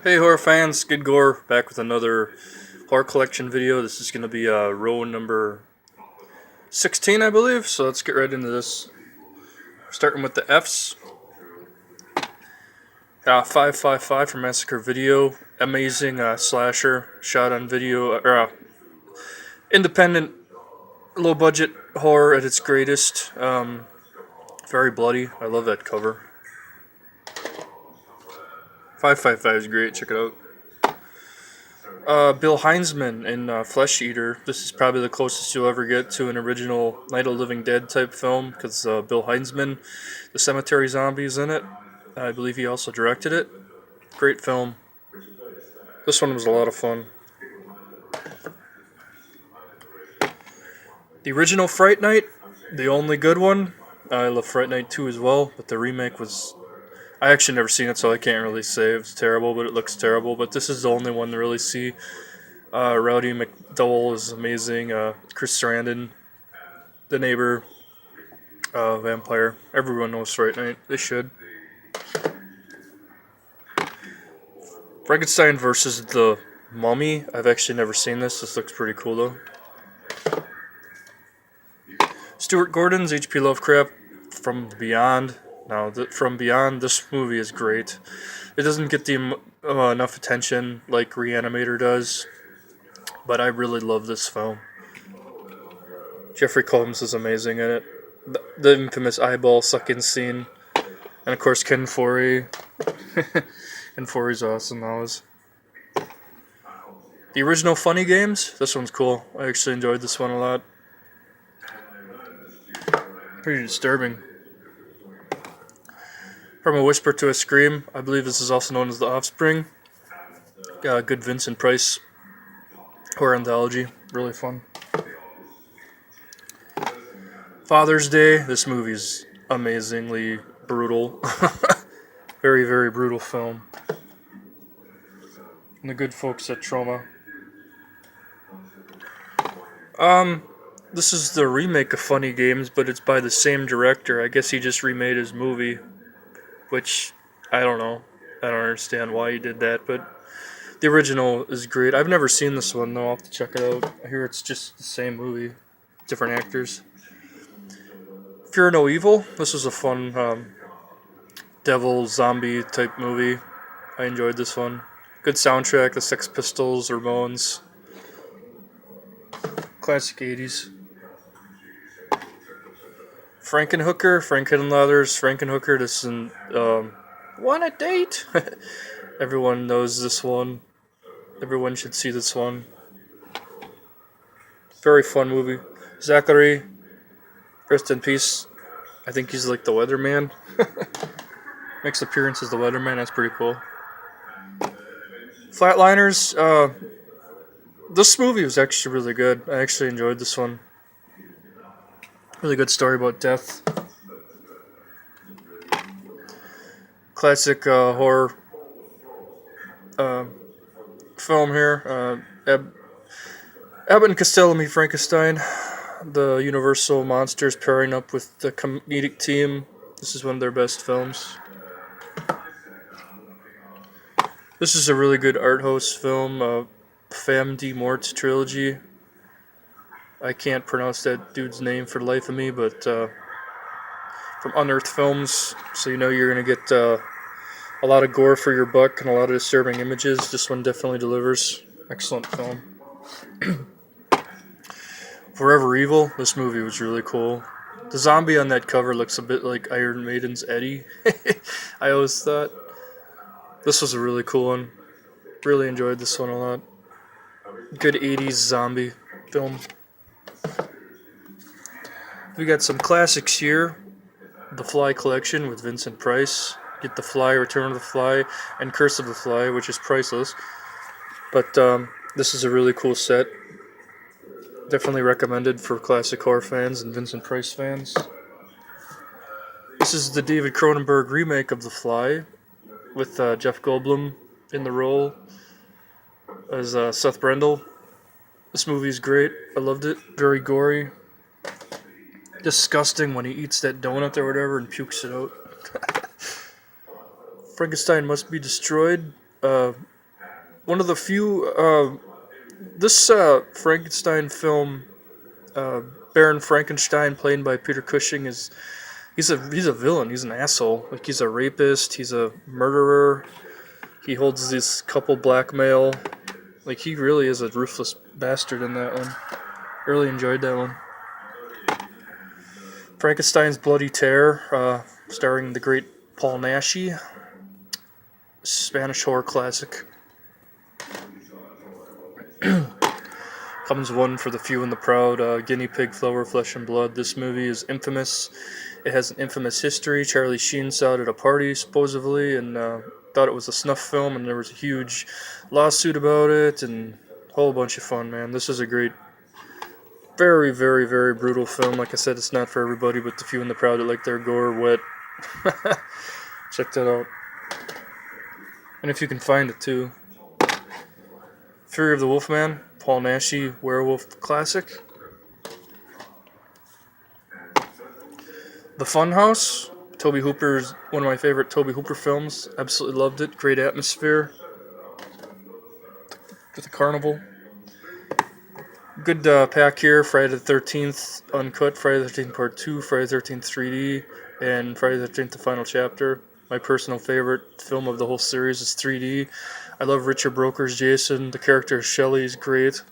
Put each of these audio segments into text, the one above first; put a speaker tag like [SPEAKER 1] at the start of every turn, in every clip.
[SPEAKER 1] Hey horror fans, Skidgore back with another horror collection video. This is going to be row number 16, I believe, so let's get right into this. Starting with the Fs. 555 from Massacre Video. Amazing slasher, shot on video, independent, low budget horror at its greatest. Very bloody. I love that cover. 555 is great, check it out. Bill Heinzman in Flesh Eater. This is probably the closest you'll ever get to an original Night of the Living Dead type film because Bill Heinzman, the cemetery zombie, is in it. I believe he also directed it. Great film. This one was a lot of fun. The original Fright Night, the only good one. I love Fright Night 2 as well, but the remake was... I actually never seen it, so I can't really say it's terrible, but it looks terrible. But this is the only one to really see. Rowdy McDowell is amazing. Chris Sarandon, the neighbor, vampire. Everyone knows Fright Night. They should. Frankenstein versus the Mummy. I've actually never seen this. This looks pretty cool though. Stuart Gordon's H.P. Lovecraft from Beyond. Now, From Beyond, this movie is great. It doesn't get the enough attention like Reanimator does, but I really love this film. Jeffrey Combs is amazing in it. The infamous eyeball sucking scene. And of course, Ken Foree. Ken Foree's awesome, that was. The original Funny Games. This one's cool. I actually enjoyed this one a lot. Pretty disturbing. From a Whisper to a Scream. I believe this is also known as The Offspring. Good Vincent Price horror anthology. Really fun. Father's Day. This movie is amazingly brutal. Very, very brutal film. And the good folks at Trauma. This is the remake of Funny Games, but it's by the same director. I guess he just remade his movie, which I don't know. I don't understand why he did that, but the original is great. I've never seen this one though. I'll have to check it out. I hear it's just the same movie, different actors. Fear No Evil. This was a fun devil zombie type movie. I enjoyed this one. Good soundtrack. The Sex Pistols, Ramones. Classic 80s. Frankenhooker, Frankenleathers, Frankenhooker. This is Want a Date? Everyone knows this one. Everyone should see this one. Very fun movie. Zachary, rest in peace. I think he's like the weatherman. Makes appearance as the weatherman. That's pretty cool. Flatliners. This movie was actually really good. I actually enjoyed this one. Really good story about death. Classic horror film here. Abbott and Costello Meet Frankenstein. The Universal monsters pairing up with the comedic team. This is one of their best films. This is a really good art house film. Femme de Mort trilogy. I can't pronounce that dude's name for the life of me, but from Unearthed Films, so you know you're going to get a lot of gore for your buck and a lot of disturbing images. This one definitely delivers. Excellent film. Forever Evil, this movie was really cool. The zombie on that cover looks a bit like Iron Maiden's Eddie. I always thought. This was a really cool one. Really enjoyed this one a lot. Good 80s zombie film. We got some classics here. The Fly Collection with Vincent Price. Get The Fly, Return of the Fly, and Curse of the Fly, which is priceless. But this is a really cool set. Definitely recommended for classic horror fans and Vincent Price fans. This is the David Cronenberg remake of The Fly, with Jeff Goldblum in the role as Seth Brendel. This movie is great. I loved it. Very gory. Disgusting when he eats that donut or whatever and pukes it out. Frankenstein Must Be Destroyed. one of the few. This Frankenstein film, uh, Baron Frankenstein, played by Peter Cushing, is he's a villain. He's an asshole. Like he's a rapist. He's a murderer. He holds this couple blackmail. Like he really is a ruthless bastard in that one. Really enjoyed that one. Frankenstein's Bloody Terror, starring the great Paul Naschy, Spanish horror classic. Comes one for the few and the proud. Guinea Pig, Flower, Flesh and Blood. This movie is infamous. It has an infamous history. Charlie Sheen saw it at a party, supposedly, and thought it was a snuff film, and there was a huge lawsuit about it, and a whole bunch of fun, man. This is a great, very, very, very brutal film. Like I said, it's not for everybody, but the few and the proud that like their gore wet. Check that out. And if you can find it, too. Fury of the Wolfman, Paul Naschy, werewolf classic. The Funhouse, Tobe Hooper's one of my favorite Tobe Hooper films. Absolutely loved it. Great atmosphere. With the carnival. Good pack here. Friday the 13th Uncut, Friday the 13th Part 2, Friday the 13th 3D, and Friday the 13th The Final Chapter. My personal favorite film of the whole series is 3D. I love Richard Broker's Jason. The character of Shelley is great.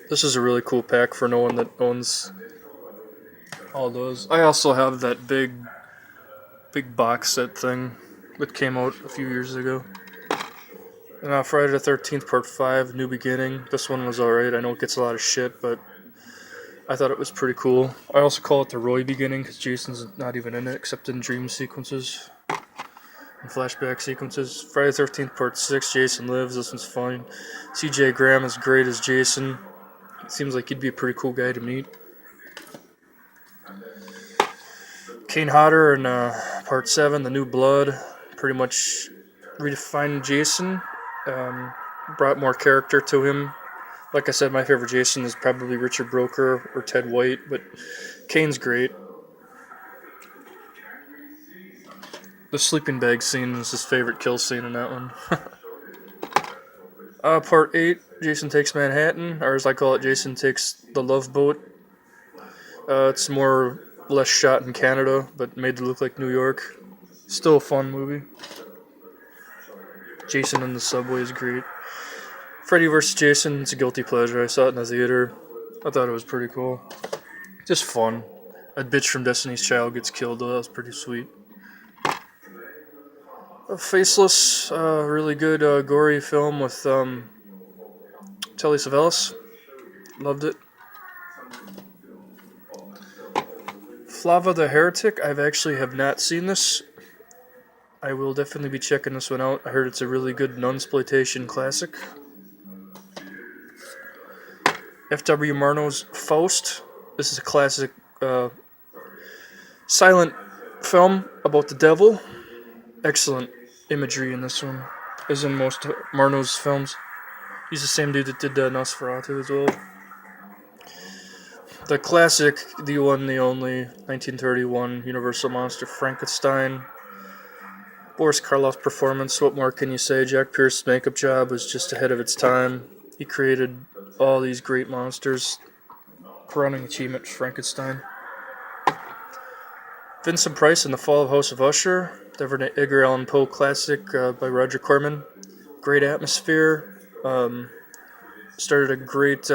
[SPEAKER 1] This is a really cool pack for no one that owns all those. I also have that big box set thing that came out a few years ago. And Friday the 13th Part 5, New Beginning. This one was alright. I know it gets a lot of shit, but I thought it was pretty cool. I also call it the Roy Beginning because Jason's not even in it except in dream sequences and flashback sequences. Friday the 13th Part 6, Jason Lives. This one's fun. CJ Graham is great as Jason. Seems like he'd be a pretty cool guy to meet. Kane Hodder in Part 7, The New Blood, pretty much redefined Jason, brought more character to him. Like I said, my favorite Jason is probably Richard Broker or Ted White, but Kane's great. The sleeping bag scene is his favorite kill scene in that one. Part 8, Jason Takes Manhattan, or as I call it, Jason Takes the Love Boat. It's more less shot in Canada, but made to look like New York. Still a fun movie. Jason in the Subway is great. Freddy vs. Jason, it's a guilty pleasure. I saw it in the theater. I thought it was pretty cool. Just fun. A bitch from Destiny's Child gets killed, though. That was pretty sweet. Faceless, really good gory film with Telly Savalas. Loved it. Flava the Heretic, I've actually have not seen this. I will definitely be checking this one out. I heard it's a really good nunsploitation classic. F.W. Murnau's Faust. This is a classic silent film about the devil. Excellent imagery in this one, as in most Murnau's films. He's the same dude that did Nosferatu as well. The classic, the one, the only, 1931 Universal Monster Frankenstein. Boris Karloff's performance, what more can you say? Jack Pierce's makeup job was just ahead of its time. He created all these great monsters. Crowning achievement, Frankenstein. Vincent Price in The Fall of House of Usher. The Edgar Allan Poe classic by Roger Corman. Great atmosphere. Started a great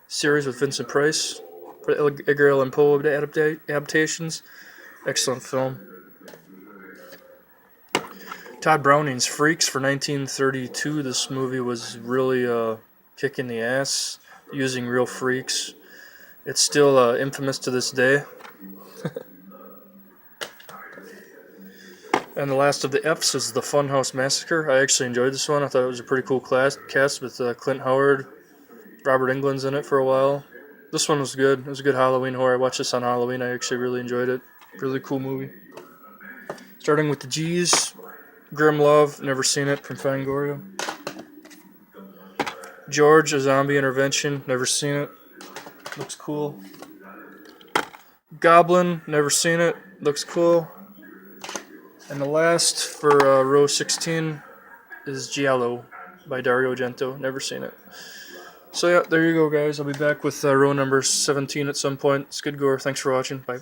[SPEAKER 1] series with Vincent Price for Edgar Allan Poe adaptations. Excellent film. Todd Browning's Freaks for 1932. This movie was really kicking the ass, using real freaks. It's still infamous to this day. And the last of the F's is The Funhouse Massacre. I actually enjoyed this one. I thought it was a pretty cool cast with Clint Howard. Robert Englund's in it for a while. This one was good. It was a good Halloween horror. I watched this on Halloween. I actually really enjoyed it. Really cool movie. Starting with the G's. Grim Love, never seen it, from Fangoria. George, A Zombie Intervention, never seen it. Looks cool. Goblin, never seen it. Looks cool. And the last for row 16 is Giallo. by Dario Argento. Never seen it. So yeah, there you go, guys. I'll be back with row number 17 at some point. Skidgore, thanks for watching. Bye.